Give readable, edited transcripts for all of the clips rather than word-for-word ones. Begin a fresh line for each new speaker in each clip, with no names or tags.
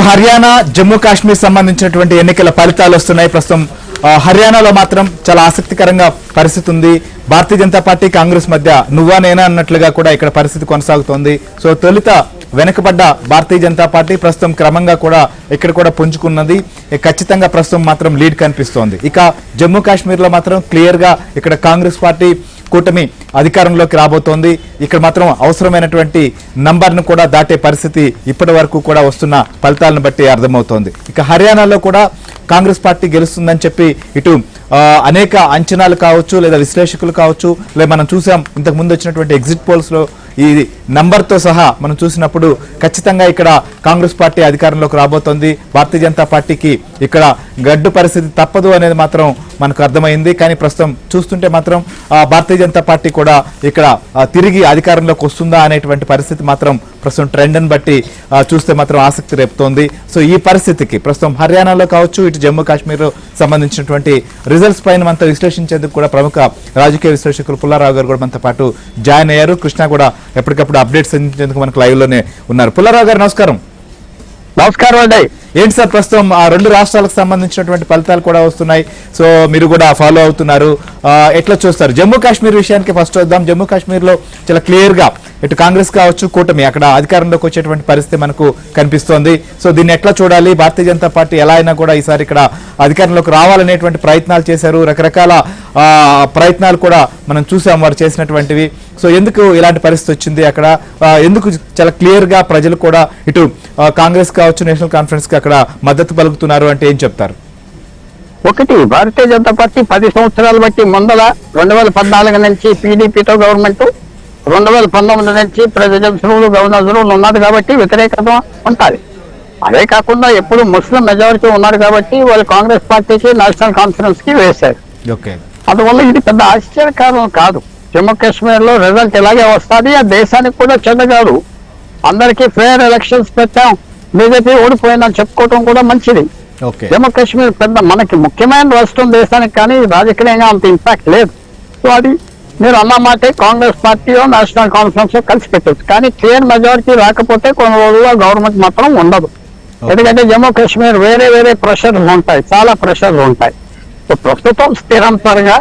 హర్యానా జమ్మూ కాశ్మీర్ సంబంధించినటువంటి ఎన్నికల ఫలితాలు వస్తున్నాయి. ప్రస్తుతం హర్యానాలో మాత్రం చాలా ఆసక్తికరంగా పరిస్థితి ఉంది. భారతీయ జనతా పార్టీ కాంగ్రెస్ మధ్య నువ్వా నేనా అన్నట్లుగా కూడా ఇక్కడ పరిస్థితి కొనసాగుతోంది. సో తొలుత వెనుకబడ్డ భారతీయ జనతా పార్టీ ప్రస్తుతం క్రమంగా కూడా ఇక్కడ కూడా పుంజుకున్నది. ఖచ్చితంగా ప్రస్తుతం మాత్రం లీడ్ కనిపిస్తోంది. ఇక జమ్మూ కాశ్మీర్ లో మాత్రం క్లియర్ గా ఇక్కడ కాంగ్రెస్ పార్టీ కూటమి అధికారంలోకి రాబోతోంది. ఇక్కడ మాత్రం అవసరమైనటువంటి నంబర్ను కూడా దాటే పరిస్థితి ఇప్పటి వరకు కూడా వస్తున్న ఫలితాలను బట్టి అర్థమవుతోంది. ఇక హర్యానాలో కూడా కాంగ్రెస్ పార్టీ గెలుస్తుందని చెప్పి ఇటు అనేక అంచనాలు కావచ్చు, లేదా విశ్లేషకులు కావచ్చు, లేదా మనం చూసాం ఇంతకు ముందు వచ్చినటువంటి ఎగ్జిట్ పోల్స్ లో ఈ నంబర్తో సహా మనం చూసినప్పుడు ఖచ్చితంగా ఇక్కడ కాంగ్రెస్ పార్టీ అధికారంలోకి రాబోతోంది. భారతీయ జనతా పార్టీకి ఇక్కడ గడ్డు పరిస్థితి తప్పదు అనేది మాత్రం మనకు అర్థమైంది. కానీ ప్రస్తుతం చూస్తుంటే మాత్రం భారతీయ జనతా పార్టీ కూడా ఇక్కడ తిరిగి అధికారంలోకి వస్తుందా అనేటువంటి పరిస్థితి మాత్రం ప్రస్తుతం ట్రెండ్ని బట్టి చూస్తే మాత్రం ఆసక్తి రేపుతోంది. సో ఈ పరిస్థితికి ప్రస్తుతం హర్యానాలో కావచ్చు, ఇటు జమ్మూ కాశ్మీర్ సంబంధించినటువంటి రిజల్ట్స్ పైన మనతో విశ్లేషించేందుకు కూడా ప్రముఖ రాజకీయ విశ్లేషకులు పుల్లారావు గారు కూడా మనతో పాటు జాయిన్ అయ్యారు. కృష్ణ కూడా ఎప్పటికప్పుడు అప్డేట్స్ అందించేందుకు మనకు లైవ్ లోనే ఉన్నారు. పుల్లారావు గారు నమస్కారం.
నమస్కారం అండి.
ఏంటి సార్ ప్రస్తుతం ఆ రెండు రాష్ట్రాలకు సంబంధించినటువంటి ఫలితాలు కూడా వస్తున్నాయి. సో మీరు కూడా ఫాలో అవుతున్నారు, ఎట్లా చూస్తారు? జమ్మూ కాశ్మీర్ విషయానికి ఫస్ట్ వద్దాం. జమ్మూ కాశ్మీర్ లో చాలా క్లియర్ గా ఇటు కాంగ్రెస్ కావచ్చు, కూటమి అక్కడ అధికారంలోకి వచ్చేటువంటి పరిస్థితి మనకు కనిపిస్తోంది. సో దీన్ని ఎట్లా చూడాలి? భారతీయ జనతా పార్టీ ఎలా అయినా కూడా ఈసారి ఇక్కడ అధికారంలోకి రావాలనేటువంటి ప్రయత్నాలు చేశారు. రకరకాల ప్రయత్నాలు కూడా మనం చూసాం వారు చేసినటువంటివి. సో ఎందుకు ఇలాంటి పరిస్థితి వచ్చింది? అక్కడ ఎందుకు చాలా క్లియర్ గా ప్రజలు కూడా ఇటు కాంగ్రెస్ కావచ్చు, నేషనల్ కాన్ఫరెన్స్ కి అక్కడ మద్దతు పలుకుతున్నారు అంటే ఏం చెప్తారు?
ఒకటి, భారతీయ జనతా పార్టీ 10 సంవత్సరాలు బట్టి ముందల 2014 నుంచి పీడీపీతో గవర్నమెంట్, 2019 నుంచి ప్రెసిడెన్షియల్ గవర్నర్లు ఉన్నది కాబట్టి వ్యతిరేకత ఉంటుంది. అదే కాకుండా ఎప్పుడు ముస్లిం మెజారిటీ ఉన్నారు కాబట్టి వాళ్ళు కాంగ్రెస్ పార్టీకి, నేషనల్ కాన్ఫరెన్స్ కి వేశారు. అందువల్ల ఇది పెద్ద ఆశ్చర్యకారం కాదు. జమ్మూ కాశ్మీర్ లో రిజల్ట్ ఇలాగే వస్తుంది. ఆ దేశానికి కూడా చెడ్డ కాదు. అందరికీ ఫేర్ ఎలక్షన్స్ పెట్టాం, బీజేపీ ఓడిపోయిందని చెప్పుకోవటం కూడా మంచిది. జమ్మూ కాశ్మీర్ పెద్ద మనకి ముఖ్యమైన రాష్ట్రం దేశానికి, కానీ రాజకీయంగా అంత ఇంపాక్ట్ లేదు. సో అది మీరు అన్న మాటే కాంగ్రెస్ పార్టీ నేషనల్ కాన్ఫరెన్స్ కలిసి పెట్టచ్చు. కానీ క్లియర్ మెజారిటీ రాకపోతే కొన్ని రోజుల్లో గవర్నమెంట్ మాత్రం ఉండదు. ఎందుకంటే జమ్మూ కాశ్మీర్ వేరే వేరే ప్రెషర్లు ఉంటాయి, చాలా ప్రెషర్లు ఉంటాయి. సో ప్రస్తుతం స్థిరంగా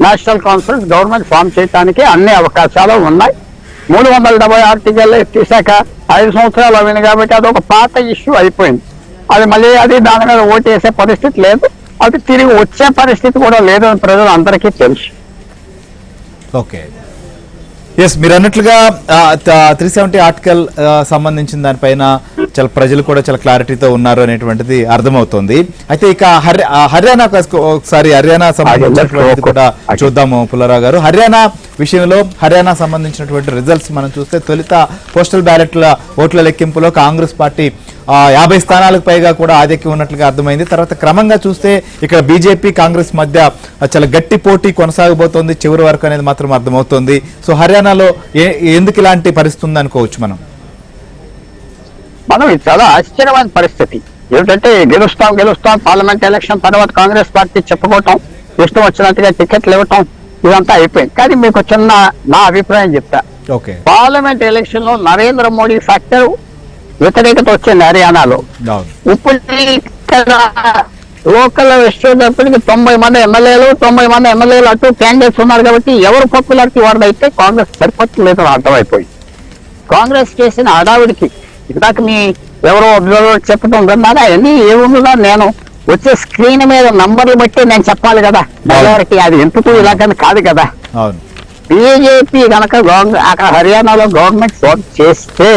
నేషనల్ కాన్ఫరెన్స్ గవర్నమెంట్ ఫామ్ చేయడానికి అన్ని అవకాశాలు ఉన్నాయి. 370 ఆర్టికల్ తీసాక 5 సంవత్సరాలు అయింది కాబట్టి అది ఒక పాత ఇష్యూ అయిపోయింది. అది మళ్ళీ దాని మీద ఓటు వేసే పరిస్థితి లేదు. అది తిరిగి వచ్చే పరిస్థితి కూడా లేదు అని ప్రజలు అందరికీ తెలుసు.
ఓకే, ఎస్, మీరు అన్నట్లుగా 370 ఆర్టికల్ సంబంధించిన దానిపైన చాలా ప్రజలు కూడా చాలా క్లారిటీతో ఉన్నారు అనేటువంటిది అర్థమవుతోంది. అయితే ఇక హర్యానా ఒకసారి హర్యానా సంబంధించినటువంటి కూడా చూద్దాము పుల్లారావు గారు. హర్యానా విషయంలో హర్యానా సంబంధించినటువంటి రిజల్ట్స్ మనం చూస్తే తొలుత పోస్టల్ బ్యాలెట్ల ఓట్ల లెక్కింపులో కాంగ్రెస్ పార్టీ 50 స్థానాలకు పైగా కూడా ఆధిక్యం ఉన్నట్లుగా అర్థమైంది. తర్వాత క్రమంగా చూస్తే ఇక్కడ బీజేపీ కాంగ్రెస్ మధ్య చాలా గట్టి పోటీ కొనసాగబోతోంది చివరి వరకు అనేది మాత్రం అర్థమవుతోంది. సో హర్యానాలో ఎందుకు ఇలాంటి పరిస్థితి ఉంది అనుకోవచ్చు మనం?
ఇది చాలా ఆశ్చర్యమైన పరిస్థితి. ఏమిటంటే గెలుస్తాం పార్లమెంట్ ఎలక్షన్ తర్వాత కాంగ్రెస్ పార్టీ చెప్పుకోవటం, ఇష్టం వచ్చినట్టుగా టికెట్లు ఇవ్వటం, ఇదంతా అయిపోయింది. కానీ మీకు చిన్న నా అభిప్రాయం చెప్తా. పార్లమెంట్ ఎలక్షన్ లో నరేంద్ర మోడీ ఫ్యాక్టర్ వ్యతిరేకత వచ్చింది హర్యానాలో. ఇప్పుడు లోకల్ వచ్చేటప్పటికి 90 మంది ఎమ్మెల్యేలు, 90 మంది ఎమ్మెల్యేలు అటు క్యాండిడేట్స్ ఉన్నారు కాబట్టి ఎవరు పాపులారిటీ వాడైతే కాంగ్రెస్ సరిపోతలేదని అర్థమైపోయింది. కాంగ్రెస్ చేసిన హడావిడికి ఇందాక మీ ఎవరో అబ్జర్వర్ చెప్పడం విన్నారా? అవన్నీ ఏముందా, నేను వచ్చే స్క్రీన్ మీద నంబర్లు బట్టి నేను చెప్పాలి కదా ఎవరికి, అది ఎందుకు ఇలాగని కాదు కదా. బీజేపీ కనుక అక్కడ హర్యానాలో గవర్నమెంట్ ఫామ్ చేస్తే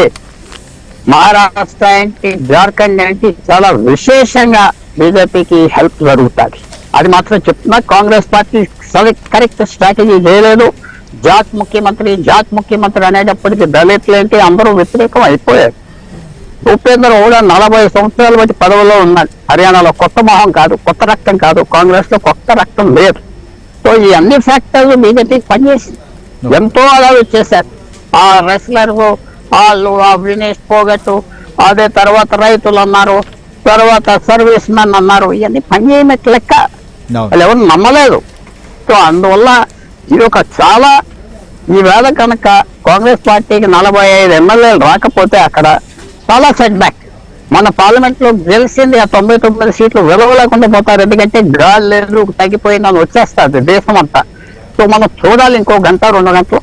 మహారాష్ట్ర ఏంటి, జార్ఖండ్ ఏంటి చాలా విశేషంగా బీజేపీకి హెల్ప్ జరుగుతుంది. అది మాత్రం చెప్తున్నా. కాంగ్రెస్ పార్టీ కరెక్ట్ స్ట్రాటజీ చేయలేదు. జాట్ ముఖ్యమంత్రి అనేటప్పటికీ దళితులు ఏంటి అందరూ వ్యతిరేకం అయిపోయారు. ఉపేంద్ర హూడా 40 సంవత్సరాల బట్టి పదవిలో ఉన్నాడు. హర్యానాలో కొత్త మొహం కాదు, కొత్త రక్తం కాదు. కాంగ్రెస్ లో కొత్త రక్తం లేదు. సో ఈ అన్ని ఫ్యాక్టర్లు బీజేపీకి పనిచేసింది. ఎంతో అలా వచ్చేసారు. ఆ రెస్లర్ వాళ్ళు, ఆ వినేష్ పోగట్టు, అదే తర్వాత రైతులు అన్నారు, తర్వాత సర్వీస్ మెన్ అన్నారు. ఇవన్నీ పనిచేయనట్టు లెక్క. వాళ్ళు ఎవరు నమ్మలేదు. సో అందువల్ల ఇది ఒక చాలా ఈవేళ కనుక కాంగ్రెస్ పార్టీకి 45 ఎమ్మెల్యేలు రాకపోతే అక్కడ చాలా సెట్ బ్యాక్. మన పార్లమెంట్ లో గెలిచింది ఆ 99 సీట్లు విలువలేకుండా పోతారు. ఎందుకంటే గాలి లేదు, తగ్గిపోయిందని వచ్చేస్తారు దేశం అంతా. సో మనం చూడాలి ఇంకో గంట 2 గంటలు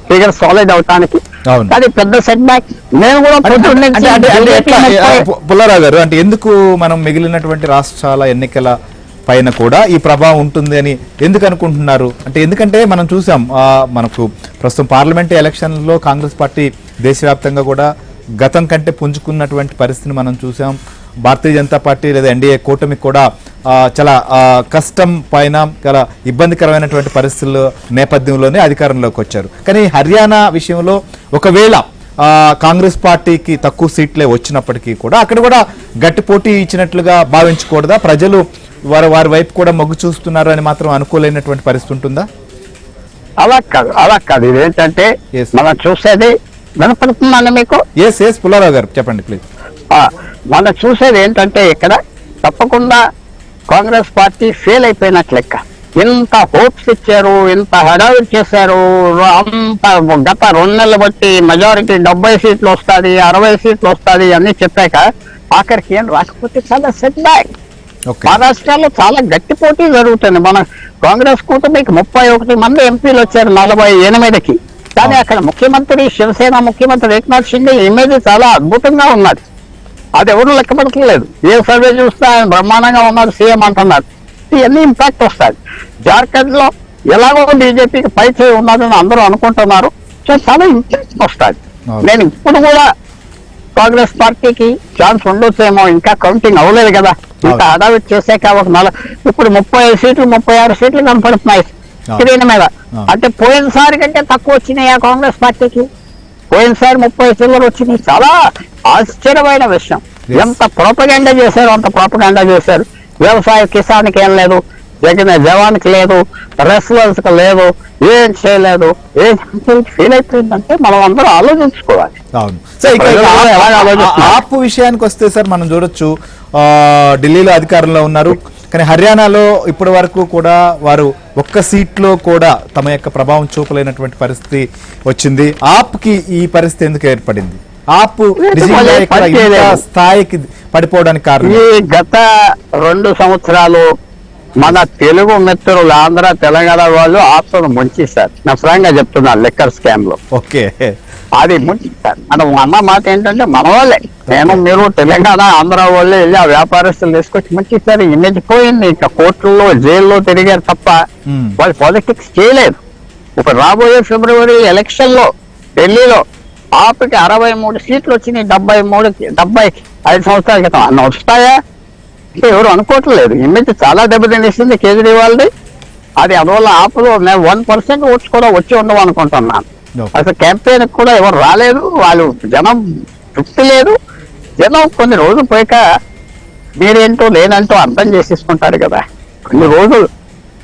ఫిగర్ సాలిడ్ అవటానికి.
అవును.
కానీ పెద్ద సెట్ బ్యాక్. నేను కూడా పొద్దున్న నుంచి
పుల్లారావు గారు, అంటే ఎందుకు మనం మిగిలినటువంటి రాష్ట్రాల ఎన్నికల పైన కూడా ఈ ప్రభావం ఉంటుంది అని ఎందుకు అనుకుంటున్నారు? అంటే ఎందుకంటే మనం చూసాం మనకు ప్రస్తుతం పార్లమెంట్ ఎలక్షన్లో కాంగ్రెస్ పార్టీ దేశవ్యాప్తంగా కూడా గతం కంటే పుంజుకున్నటువంటి పరిస్థితిని మనం చూసాం. భారతీయ జనతా పార్టీ లేదా ఎన్డీఏ కూటమికి కూడా చాలా కష్టం పైన చాలా ఇబ్బందికరమైనటువంటి పరిస్థితుల నేపథ్యంలోనే అధికారంలోకి వచ్చారు. కానీ హర్యానా విషయంలో ఒకవేళ కాంగ్రెస్ పార్టీకి తక్కువ సీట్లే వచ్చినప్పటికీ కూడా అక్కడ కూడా గట్టి పోటీ ఇచ్చినట్లుగా భావించకూడదా? ప్రజలు వారి వైపు కూడా మొగ్గు చూస్తున్నారు అని మాత్రం అనుకోలేనటువంటి పరిస్థితి ఉంటుందా?
అలా కాదు. ఇదేంటంటే మనం చూసేది వినపడుతుందండి మీకు?
ఎస్ పుల్లారావు గారు చెప్పండి ప్లీజ్.
మనం చూసేది ఏంటంటే ఇక్కడ తప్పకుండా కాంగ్రెస్ పార్టీ ఫెయిల్ అయిపోయినట్లు లెక్క. ఇంత హోప్స్ ఇచ్చారు, ఇంత హడావిడి చేశారు, అంత గత 2 నెలలు బట్టి మెజారిటీ 70 సీట్లు వస్తుంది, 60 సీట్లు వస్తుంది అన్ని చెప్పాక ఆఖరికి ఏం రాకపోతే చాలా సెట్ బ్యాక్. మహారాష్ట్రలో చాలా గట్టి పోటీ జరుగుతుంది. మన కాంగ్రెస్ కూటమికి 31 మంది ఎంపీలు వచ్చారు 48కి. కానీ అక్కడ ముఖ్యమంత్రి, శివసేన ముఖ్యమంత్రి ఏక్నాథ్ షిండే ఇమేజ్ చాలా అద్భుతంగా ఉన్నది. అది ఎవరు లెక్కపడట్లేదు. ఏ సర్వే చూస్తే ఆయన బ్రహ్మాండంగా ఉన్నారు, సీఎం అంటున్నారు. ఇవన్నీ ఇంపాక్ట్ వస్తుంది. జార్ఖండ్ లో ఎలాగో బీజేపీకి పై చేయి ఉన్నదని అందరూ అనుకుంటున్నారు. సో చాలా ఇంపాక్ట్ వస్తుంది. నేను ఇప్పుడు కూడా కాంగ్రెస్ పార్టీకి ఛాన్స్ ఉండొచ్చేమో, ఇంకా కౌంటింగ్ అవ్వలేదు కదా. ఇంకా హడావిడి చేసాక ఇప్పుడు 30 సీట్లు 36 సీట్లు కనపడుతున్నాయి స్క్రీన్ మీద. అంటే పోయినసారి కంటే తక్కువ వచ్చినాయి కాంగ్రెస్ పార్టీకి. పోయినసారి 30 చిల్లర వచ్చినాయి. చాలా ఆశ్చర్యమైన విషయం. ఎంత ప్రోపగండా చేశారు అంత ప్రోపగండా చేశారు. వ్యవసాయ కిసాన్కి ఏం లేదు, జవాన్కి లేదు, రెస్లర్స్ కి లేదు, ఏం చేయలేదు. ఏం ఫీల్ అయిపోయిందంటే మనం అందరూ ఆలోచించుకోవాలి.
ఆప్ విషయానికి వస్తే సార్ మనం చూడొచ్చు, ఢిల్లీలో అధికారంలో ఉన్నారు. కానీ హర్యానాలో ఇప్పటి వరకు కూడా వారు ఒక్క సీట్లో కూడా తమ యొక్క ప్రభావం చూపలేనటువంటి పరిస్థితి వచ్చింది. ఆప్కి ఈ పరిస్థితి ఎందుకు ఏర్పడింది? ఆప్ స్థాయికి పడిపోవడానికి కారణం
ఈ గత 2 సంవత్సరాలు మన తెలుగు మిత్రులు ఆంధ్ర తెలంగాణ వాళ్ళు ఆప్ను ముంచేశారు. నా ఫ్రాంక్ గా చెప్తున్నా, లెక్కర్ స్కామ్ లో.
ఓకే,
అది ముంచేశారు. మనం అన్న మాట ఏంటంటే మన వాళ్ళే, నేను మీరు తెలంగాణ ఆంధ్ర వాళ్ళే వెళ్ళి ఆ వ్యాపారస్తులు తీసుకొచ్చి ముంచేశారు. ఇమేజ్ పోయింది. ఇంకా కోర్టుల్లో జైల్లో తిరిగారు తప్ప వాళ్ళు పాలిటిక్స్ చేయలేదు. ఇప్పుడు రాబోయే ఫిబ్రవరి ఎలక్షన్ లో ఢిల్లీలో ఆప్కి 63 సీట్లు వచ్చినాయి 75 సంవత్సరాల క్రితం. అన్న వస్తాయా అంటే ఎవరు అనుకోవట్లేదు. ఇమేజ్ చాలా దెబ్బతినేసింది కేజ్రీవాల్ది. అది అందువల్ల ఆపులో 1% ఓట్స్ కూడా వచ్చి ఉండవు అనుకుంటున్నాను. అసలు క్యాంపెయిన్ కూడా ఎవరు రాలేదు. వాళ్ళు జనం తృప్తి లేదు. జనం కొన్ని రోజులు పోయాక మీరేంటో లేనంటో అర్థం చేసేసుకుంటారు కదా. కొన్ని రోజులు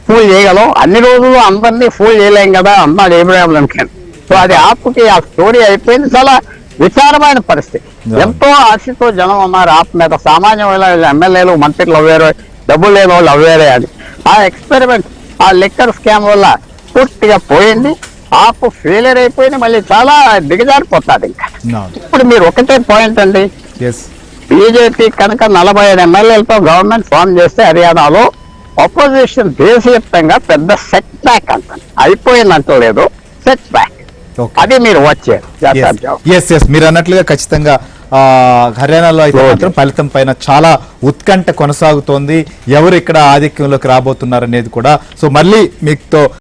ఫూల్ చేయగలం, అన్ని రోజులు అందరినీ ఫూల్ చేయలేం కదా అన్నాడు ఏబ్రహాం లింకన్. సో అది ఆప్కి ఆ స్టోరీ అయిపోయింది. చాలా విచారమైన పరిస్థితి. ఎంతో ఆశతో జనం ఉన్నారు ఆప్ మీద. సామాన్యమైన ఎమ్మెల్యేలు మంత్రులు అవ్వారు, డబ్బులు లేని వాళ్ళు అవ్వారే అని. ఆ ఎక్స్పెరిమెంట్, ఆ లిక్కర్ స్కామ్ వల్ల పూర్తిగా పోయింది. ఆప్ ఫెయిలియర్ అయిపోయింది. మళ్ళీ చాలా దిగజారిపోతుంది. ఇంకా ఇప్పుడు మీరు ఒకటే పాయింట్ అండి, బీజేపీ కనుక 45 ఎమ్మెల్యేలతో గవర్నమెంట్ ఫామ్ చేస్తే హర్యానాలో అపోజిషన్ దేశవ్యాప్తంగా పెద్ద సెట్ బ్యాక్ అంటారు. అయిపోయిందంటూ లేదు, సెట్ బ్యాక్. అది మీరు వచ్చారు.
మీరు అన్నట్లుగా ఖచ్చితంగా హర్యానాలో అయితే మాత్రం ఫలితం పైన చాలా ఉత్కంఠ కొనసాగుతోంది. ఎవరు ఇక్కడ ఆధిక్యంలోకి రాబోతున్నారు అనేది కూడా. సో మళ్ళీ మీతో